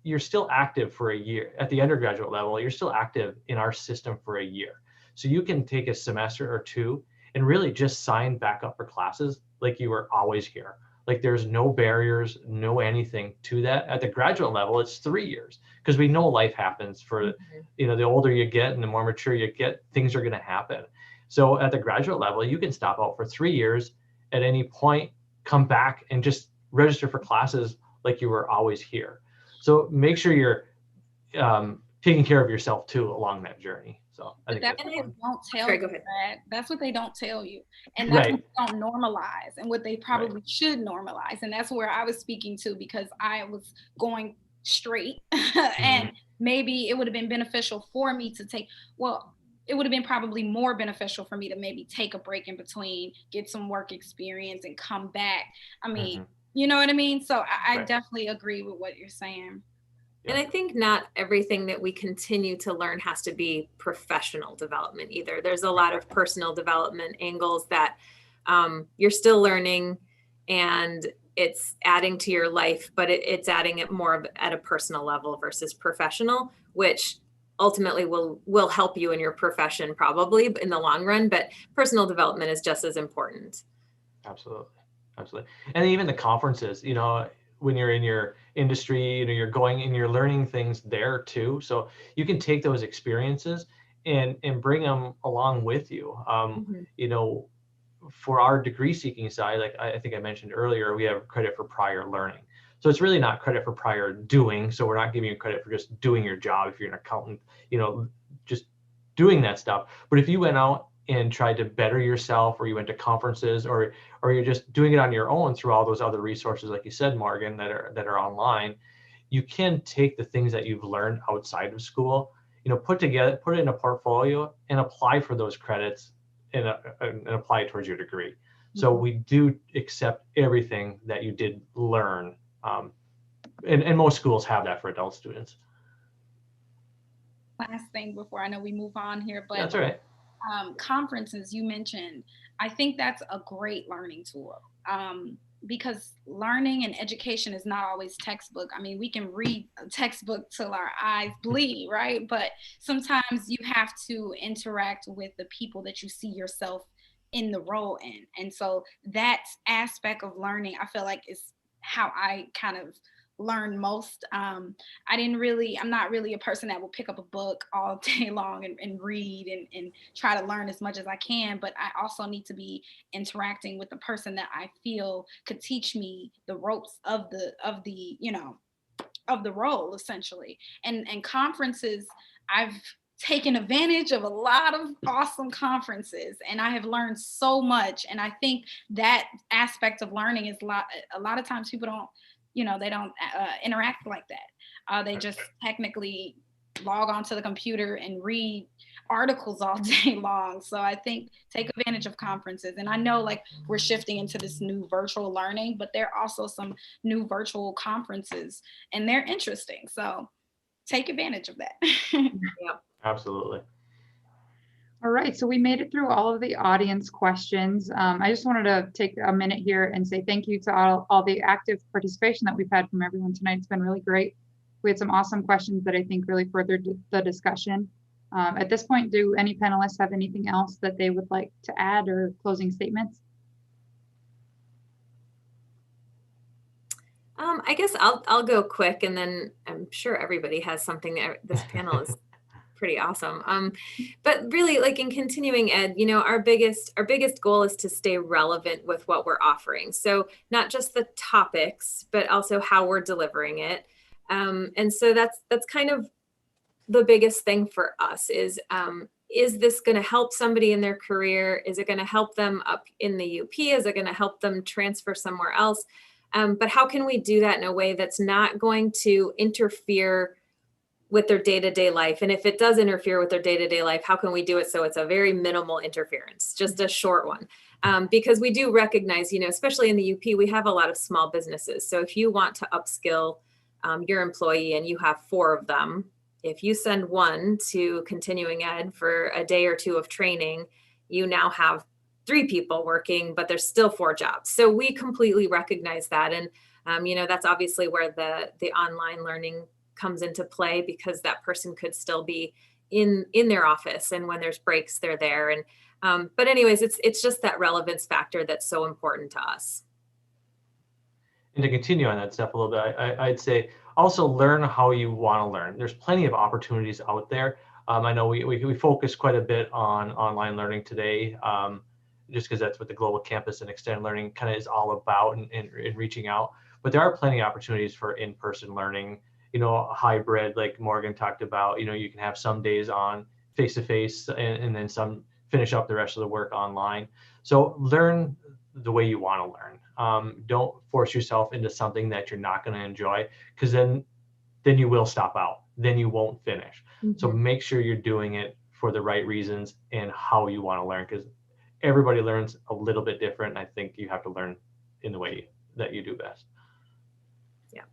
you're still active for a year. At the undergraduate level, you're still active in our system for a year. So you can take a semester or two and really just sign back up for classes like you were always here. Like, there's no barriers, no anything to that. At the graduate level, it's 3 years, because we know life happens for, the older you get and the more mature you get, things are going to happen. So at the graduate level, you can stop out for 3 years at any point, come back and just register for classes like you were always here. So make sure you're taking care of yourself too along that journey. So I think that's what they don't tell you. That's what they don't tell you. And that's what they don't normalize, and what they probably should normalize. And that's where I was speaking to, because I was going straight and maybe it would have been beneficial for me to it would have been probably more beneficial for me to maybe take a break in between, get some work experience, and come back. I mean, you know what I mean? So I definitely agree with what you're saying. And I think not everything that we continue to learn has to be professional development either. There's a lot of personal development angles that you're still learning, and it's adding to your life, but it's adding it more at a personal level versus professional, which ultimately will help you in your profession probably in the long run, but personal development is just as important. Absolutely. And even the conferences, when you're in your industry, you're going and you're learning things there too. So you can take those experiences and bring them along with you. For our degree seeking side, like I think I mentioned earlier, we have credit for prior learning. So it's really not credit for prior doing. So we're not giving you credit for just doing your job if you're an accountant, just doing that stuff. But if you went out and tried to better yourself, or you went to conferences, or you're just doing it on your own through all those other resources, like you said, Morgan, that are online, you can take the things that you've learned outside of school, put it in a portfolio and apply for those credits and apply it towards your degree. So we do accept everything that you did learn. And most schools have that for adult students. Last thing before I know we move on here, but that's all right. conferences you mentioned, I think that's a great learning tool. Because learning and education is not always textbook. I mean, we can read a textbook till our eyes bleed, right? But sometimes you have to interact with the people that you see yourself in the role in. And so that aspect of learning, I feel like, is how I kind of learn most. I'm not really a person that will pick up a book all day long and read and try to learn as much as I can, but I also need to be interacting with the person that I feel could teach me the ropes of the role, essentially. And conferences, I've taken advantage of a lot of awesome conferences, and I have learned so much. And I think that aspect of learning is a lot of times people don't, they don't interact like that. They just technically log onto the computer and read articles all day long. So I think take advantage of conferences. And I know, like, we're shifting into this new virtual learning, but there are also some new virtual conferences, and they're interesting. So take advantage of that. Yep. Absolutely. All right, so we made it through all of the audience questions. I just wanted to take a minute here and say thank you to all the active participation that we've had from everyone tonight. It's been really great. We had some awesome questions that I think really furthered the discussion. At this point, do any panelists have anything else that they would like to add or closing statements? I guess I'll go quick, and then I'm sure everybody has something. This panel is pretty awesome. But really, like, in continuing ed, our biggest goal is to stay relevant with what we're offering. So not just the topics, but also how we're delivering it. And so that's kind of the biggest thing for us is this going to help somebody in their career? Is it going to help them up in the UP? Is it going to help them transfer somewhere else? But how can we do that in a way that's not going to interfere with their day-to-day life? And if it does interfere with their day-to-day life, how can we do it so it's a very minimal interference, just a short one? Because we do recognize, especially in the UP, we have a lot of small businesses. So if you want to upskill your employee and you have 4 of them, if you send one to continuing ed for a day or 2 of training, you now have 3 people working, but there's still 4 jobs. So we completely recognize that. And, that's obviously where the online learning comes into play, because that person could still be in their office, and when there's breaks, they're there. And but anyways, it's just that relevance factor that's so important to us. And to continue on that step a little bit, I'd say also learn how you want to learn. There's plenty of opportunities out there. I know we focus quite a bit on online learning today, just because that's what the Global Campus and Extended Learning kind of is all about, and reaching out. But there are plenty of opportunities for in-person learning, hybrid, like Morgan talked about. You can have some days on face-to-face and then some finish up the rest of the work online. So learn the way you want to learn. Don't force yourself into something that you're not going to enjoy, because then you will stop out. Then you won't finish. Mm-hmm. So make sure you're doing it for the right reasons and how you want to learn, because everybody learns a little bit different. And I think you have to learn in the way that you do best. Yeah.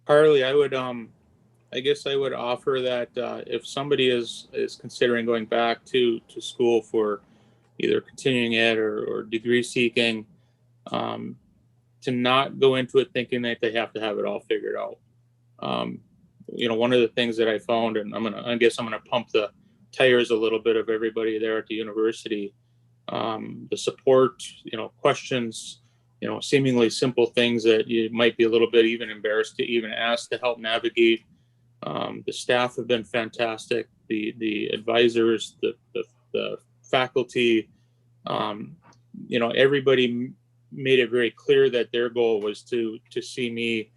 Carly, I guess I would offer that if somebody is considering going back to school for either continuing ed or degree seeking, to not go into it thinking that they have to have it all figured out. One of the things that I found, and I guess I'm gonna pump the tires a little bit of everybody there at the university, the support, questions, seemingly simple things that you might be a little bit even embarrassed to even ask to help navigate. The staff have been fantastic. The advisors, the faculty, everybody made it very clear that their goal was to see me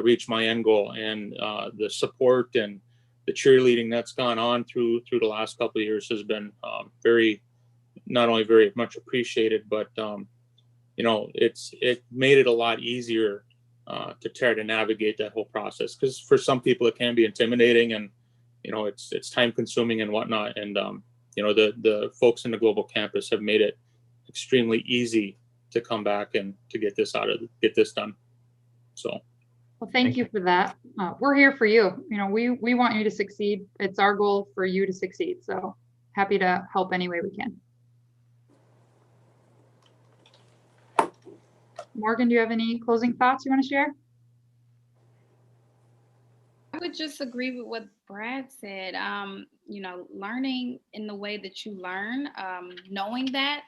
reach my end goal, and the support and the cheerleading that's gone on through the last couple of years has been not only very much appreciated, but it made it a lot easier to try to navigate that whole process, because for some people it can be intimidating, and it's time consuming and whatnot. And the folks in the Global Campus have made it extremely easy to come back and to get this done. So, well, thank you for that. We're here for you. We want you to succeed. It's our goal for you to succeed. So happy to help any way we can. Morgan, do you have any closing thoughts you want to share? I would just agree with what Brad said. You know, learning in the way that you learn, knowing that,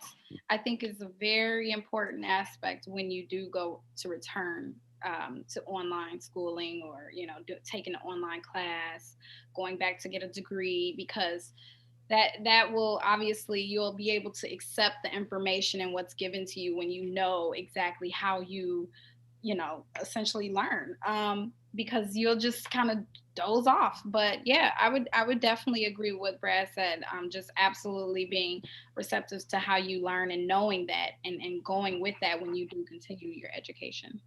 I think is a very important aspect when you do go to return to online schooling, or, you know, taking an online class, going back to get a degree, because that will obviously, you'll be able to accept the information and what's given to you when you know exactly how you know, essentially learn, because you'll just kind of doze off. But yeah, I would definitely agree with what Brad said. Just absolutely being receptive to how you learn and knowing that, and going with that when you do continue your education.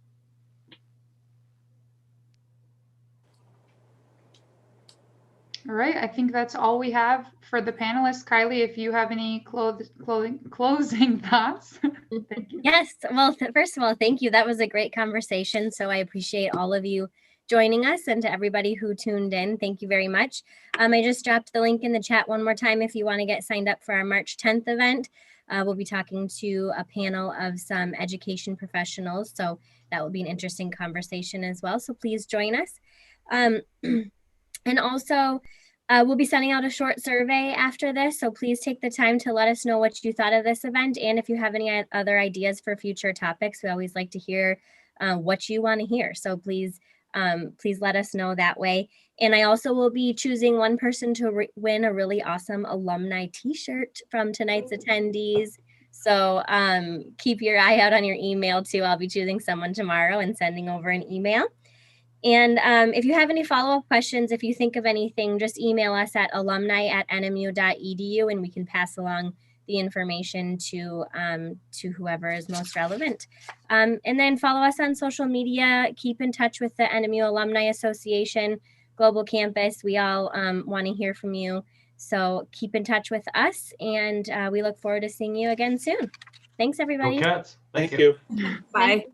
All right, I think that's all we have for the panelists. Kylie, if you have any closing thoughts. Thank you. Yes. Well, first of all, thank you. That was a great conversation. So I appreciate all of you joining us, and to everybody who tuned in, thank you very much. I just dropped the link in the chat one more time if you want to get signed up for our March 10th event. We'll be talking to a panel of some education professionals. So that will be an interesting conversation as well. So please join us. And also, we'll be sending out a short survey after this, so please take the time to let us know what you thought of this event, and if you have any other ideas for future topics. We always like to hear what you want to hear, so please let us know that way. And I also will be choosing one person to win a really awesome alumni t-shirt from tonight's attendees. So keep your eye out on your email too. I'll be choosing someone tomorrow and sending over an email. And if you have any follow-up questions, if you think of anything, just email us at alumni@nmu.edu, and we can pass along the information to whoever is most relevant. And then follow us on social media. Keep in touch with the NMU Alumni Association, Global Campus. We all want to hear from you. So keep in touch with us, and we look forward to seeing you again soon. Thanks, everybody. Go Cats. Thank Thank you. you. Bye.